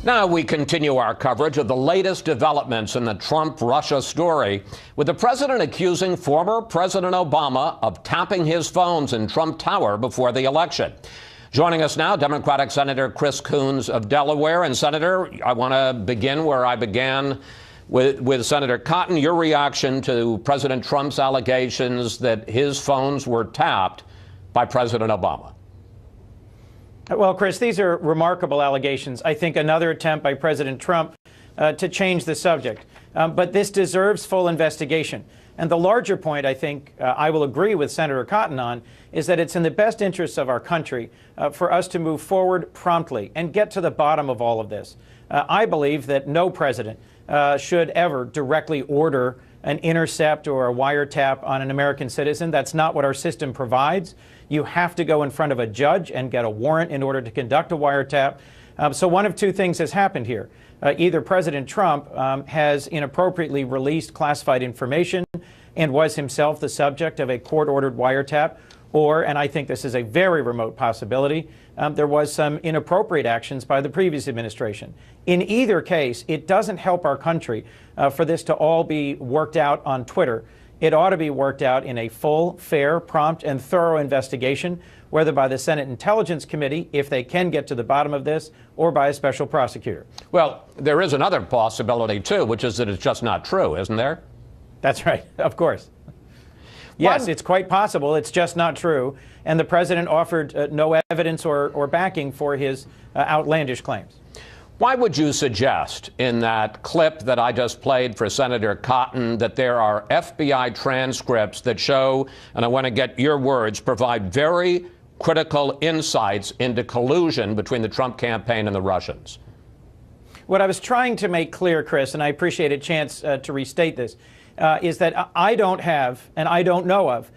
Now we continue our coverage of the latest developments in the Trump-Russia story, with the president accusing former President Obama of tapping his phones in Trump Tower before the election. Joining us now, Democratic Senator Chris Coons of Delaware. And Senator, I want to begin where I began with Senator Cotton. Your reaction to President Trump's allegations that his phones were tapped by President Obama. Well, Chris, these are remarkable allegations. I think another attempt by President Trump to change the subject. But this deserves full investigation. And the larger point, I think, I will agree with Senator Cotton on, is that it's in the best interests of our country for us to move forward promptly and get to the bottom of all of this. I believe that no president should ever directly order an intercept or a wiretap on an American citizen. That's not what our system provides. You have to go in front of a judge and get a warrant in order to conduct a wiretap. So one of two things has happened here. Either President Trump has inappropriately released classified information and was himself the subject of a court-ordered wiretap, or, and I think this is a very remote possibility, there was some inappropriate actions by the previous administration. In either case, it doesn't help our country for this to all be worked out on Twitter. It ought to be worked out in a full, fair, prompt, and thorough investigation, whether by the Senate Intelligence Committee, if they can get to the bottom of this, or by a special prosecutor. Well, there is another possibility, too, which is that it's just not true, isn't there? That's right, of course. Yes, it's quite possible. It's just not true. And the president offered no evidence or backing for his outlandish claims. Why would you suggest in that clip that I just played for Senator Cotton that there are FBI transcripts that show, and I want to get your words, provide very critical insights into collusion between the Trump campaign and the Russians? What I was trying to make clear, Chris, and I appreciate a chance to restate this, is that I don't have, and I don't know of,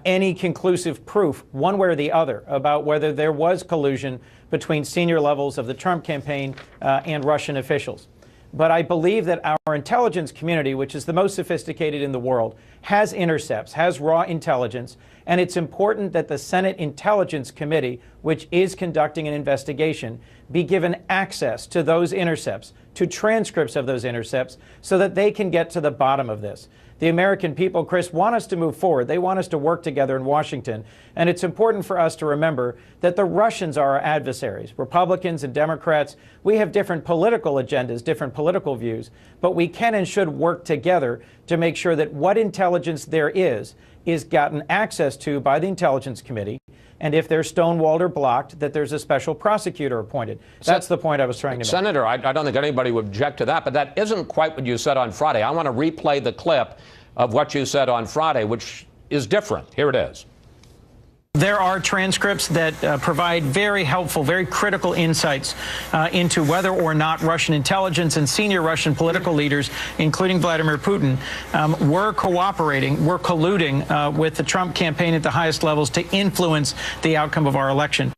any conclusive proof, one way or the other, about whether there was collusion between senior levels of the Trump campaign and Russian officials. But I believe that our intelligence community, which is the most sophisticated in the world, has intercepts, has raw intelligence, and it's important that the Senate Intelligence Committee, which is conducting an investigation, be given access to those intercepts, to transcripts of those intercepts, so that they can get to the bottom of this. The American people, Chris, want us to move forward. They want us to work together in Washington. And it's important for us to remember that the Russians are our adversaries. Republicans and Democrats, we have different political agendas, different political views, but we can and should work together to make sure that what intelligence there is gotten access to by the Intelligence Committee. And if they're stonewalled or blocked, that there's a special prosecutor appointed. That's the point I was trying to make. Senator, I don't think anybody would object to that, but that isn't quite what you said on Friday. I want to replay the clip of what you said on Friday, which is different. Here it is. There are transcripts that provide very helpful, very critical insights into whether or not Russian intelligence and senior Russian political leaders, including Vladimir Putin, were cooperating, were colluding with the Trump campaign at the highest levels to influence the outcome of our election.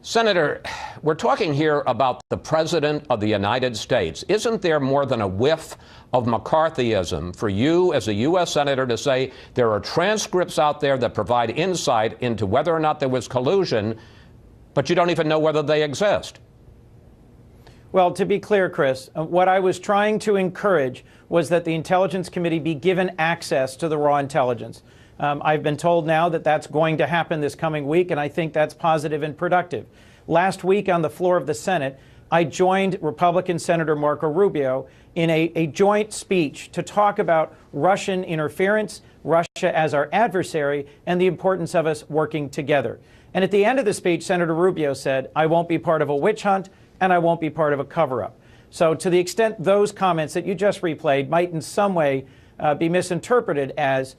Senator, we're talking here about the President of the United States. Isn't there more than a whiff of McCarthyism for you as a U.S. Senator to say there are transcripts out there that provide insight into whether or not there was collusion, but you don't even know whether they exist? Well, to be clear, Chris, what I was trying to encourage was that the Intelligence Committee be given access to the raw intelligence. I've been told now that that's going to happen this coming week, and I think that's positive and productive. Last week on the floor of the Senate, I joined Republican Senator Marco Rubio in a joint speech to talk about Russian interference, Russia as our adversary, and the importance of us working together. And at the end of the speech, Senator Rubio said, I won't be part of a witch hunt, and I won't be part of a cover-up. So to the extent those comments that you just replayed might in some way be misinterpreted as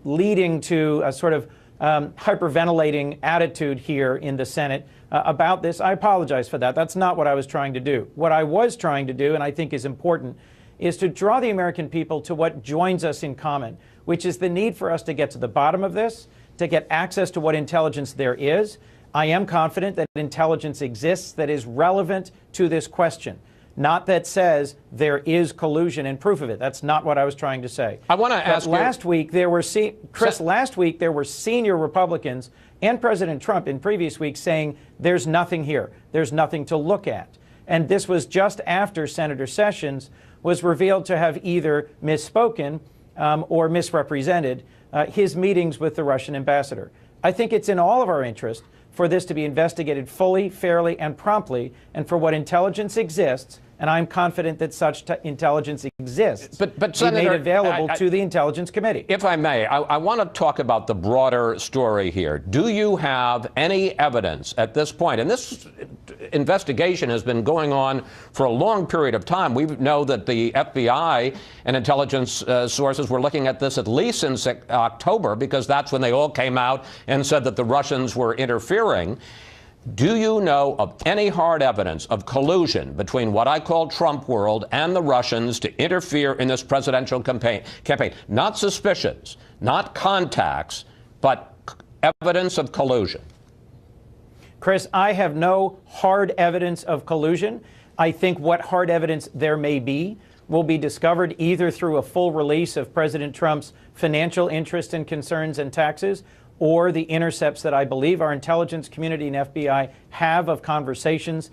leading to a sort of hyperventilating attitude here in the Senate about this, I apologize for that. That's not what I was trying to do. What I was trying to do, and I think is important, is to draw the American people to what joins us in common, which is the need for us to get to the bottom of this, to get access to what intelligence there is. I am confident that intelligence exists that is relevant to this question. Not that says there is collusion and proof of it. That's not what I was trying to say. I want to ask you. Last week there were last week there were senior Republicans and President Trump in previous weeks saying there's nothing here. There's nothing to look at. And this was just after Senator Sessions was revealed to have either misspoken or misrepresented his meetings with the Russian ambassador. I think it's in all of our interest for this to be investigated fully, fairly, and promptly, and for what intelligence exists, and I'm confident that such intelligence exists, but be Senator, made available to the Intelligence Committee. If I may, I want to talk about the broader story here. Do you have any evidence at this point? And this investigation has been going on for a long period of time. We know that the FBI and intelligence sources were looking at this at least since October, because that's when they all came out and said that the Russians were interfering. Do you know of any hard evidence of collusion between what I call Trump world and the Russians to interfere in this presidential campaign? Not suspicions, not contacts, but evidence of collusion. Chris, I have no hard evidence of collusion. I think what hard evidence there may be will be discovered either through a full release of President Trump's financial interest and concerns and taxes, or the intercepts that I believe our intelligence community and FBI have of conversations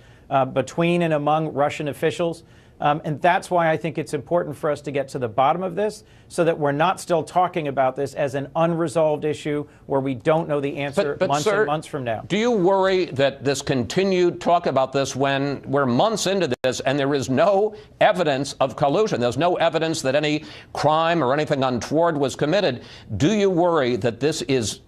between and among Russian officials. And that's why I think it's important for us to get to the bottom of this, so that we're not still talking about this as an unresolved issue where we don't know the answer months and months from now. Do you worry that this continued talk about this when we're months into this and there is no evidence of collusion? There's no evidence that any crime or anything untoward was committed. Do you worry that this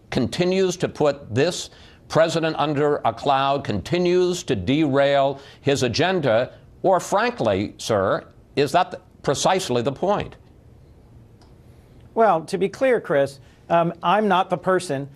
continues to put this president under a cloud, continues to derail his agenda? Or frankly, sir, is that precisely the point? Well, to be clear, Chris, I'm not the person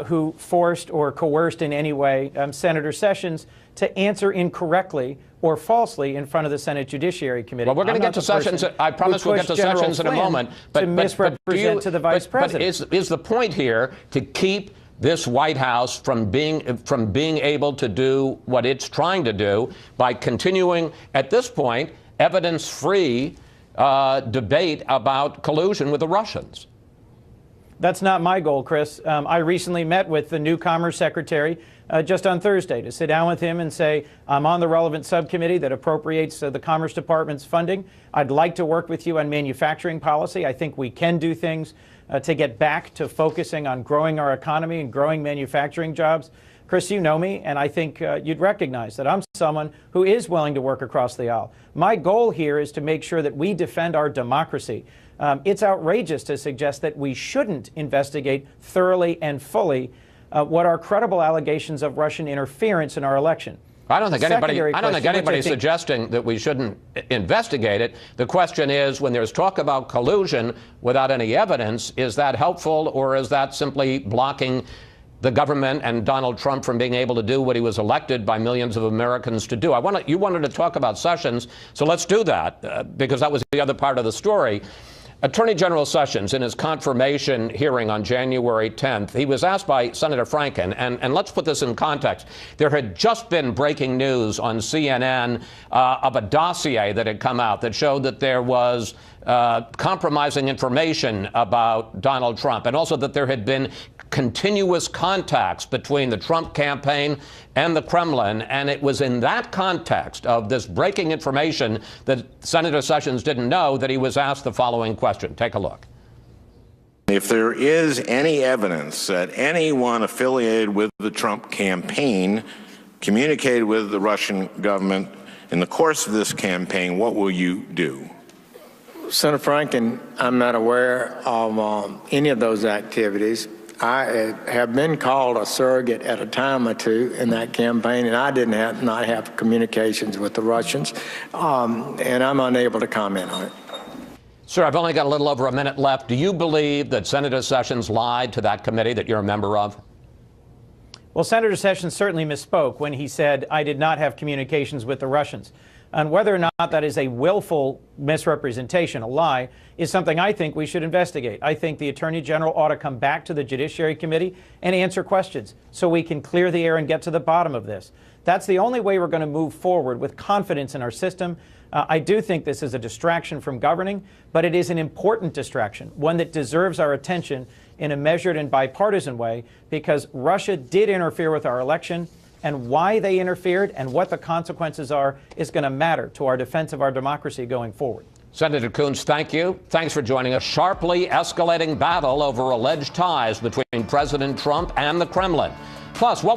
who forced or coerced in any way Senator Sessions to answer incorrectly or falsely in front of the Senate Judiciary Committee. Well, we're going to get to Sessions. I promise we'll get to Sessions in a moment. To misrepresent to the vice president. But is the point here to keep this White House from being able to do what it's trying to do by continuing, at this point, evidence-free debate about collusion with the Russians? That's not my goal, Chris. I recently met with the new Commerce Secretary just on Thursday to sit down with him and say, I'm on the relevant subcommittee that appropriates the Commerce Department's funding. I'd like to work with you on manufacturing policy. I think we can do things to get back to focusing on growing our economy and growing manufacturing jobs. Chris, you know me, and I think you'd recognize that I'm someone who is willing to work across the aisle. My goal here is to make sure that we defend our democracy. It's outrageous to suggest that we shouldn't investigate thoroughly and fully what are credible allegations of Russian interference in our election. I don't think anybody's suggesting that we shouldn't investigate it. The question is, when there's talk about collusion without any evidence, is that helpful, or is that simply blocking the government and Donald Trump from being able to do what he was elected by millions of Americans to do? You wanted to talk about Sessions, so let's do that, because that was the other part of the story. Attorney General Sessions, in his confirmation hearing on January 10th, he was asked by Senator Franken, and let's put this in context. There had just been breaking news on CNN of a dossier that had come out that showed that there was compromising information about Donald Trump, and also that there had been continuous contacts between the Trump campaign and the Kremlin. And it was in that context of this breaking information that Senator Sessions didn't know that he was asked the following question. Take a look. If there is any evidence that anyone affiliated with the Trump campaign communicated with the Russian government in the course of this campaign, what will you do? Senator Franken, I'm not aware of any of those activities. I have been called a surrogate at a time or two in that campaign, and I not have communications with the Russians, and I'm unable to comment on it. Sir, I've only got a little over a minute left. Do you believe that Senator Sessions lied to that committee that you're a member of? Well, Senator Sessions certainly misspoke when he said, I did not have communications with the Russians. And whether or not that is a willful misrepresentation, a lie, is something I think we should investigate. I think the Attorney General ought to come back to the Judiciary Committee and answer questions so we can clear the air and get to the bottom of this. That's the only way we're going to move forward with confidence in our system. I do think this is a distraction from governing, but it is an important distraction, one that deserves our attention in a measured and bipartisan way, because Russia did interfere with our election. and why they interfered and what the consequences are is going to matter to our defense of our democracy going forward. Senator Coons, thank you. Thanks for joining us. Sharply escalating battle over alleged ties between President Trump and the Kremlin. Plus, what